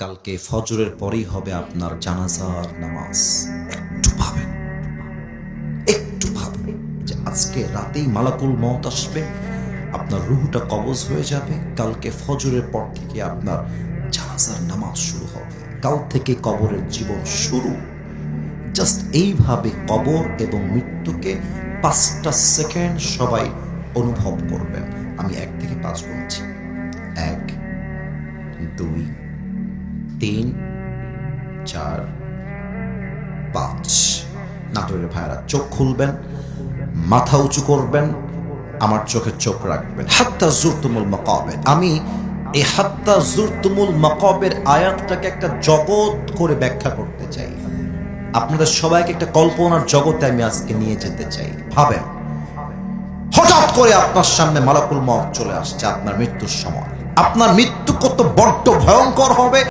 কালকে ফজরের পরেই হবে আপনার জানাজার নামাজ। একটু ভাবেন, একটু ভাবেন যে আজকে রাতেই মালাকুল মওত আসবে, আপনার রুহটা কবজ হয়ে যাবে, কালকে ফজরের পর থেকে আপনার জানাজার নামাজ শুরু হবে, কাল থেকে কবরের জীবন শুরু। জাস্ট এইভাবে কবর এবং মৃত্যুকে 5টা সেকেন্ড সবাই অনুভব করবেন। আমি 1 থেকে 5 গুনছি। 1, 2, 3, 4, 5। নাটোরের ভাইরা চোখ খুলবেন, মাথা উঁচু করবেন, আমার চোখে চোখ রাখবেন। হাত্তা জুরতুমুল মাকাবির। আমি এই হাত্তা জুরতুমুল মাকাবির আয়াতটাকে একটা জগৎ করে ব্যাখ্যা করতে চাই। আপনাদের সবাইকে একটা কল্পনার জগতে আমি আজকে নিয়ে যেতে চাই। ভাবেন, হঠাৎ করে আপনার সামনে মালাকুল মওত চলে আসছে আপনার মৃত্যুর সময়। আপনার মৃত্যু কত বড্ড ভয়ঙ্কর হবে।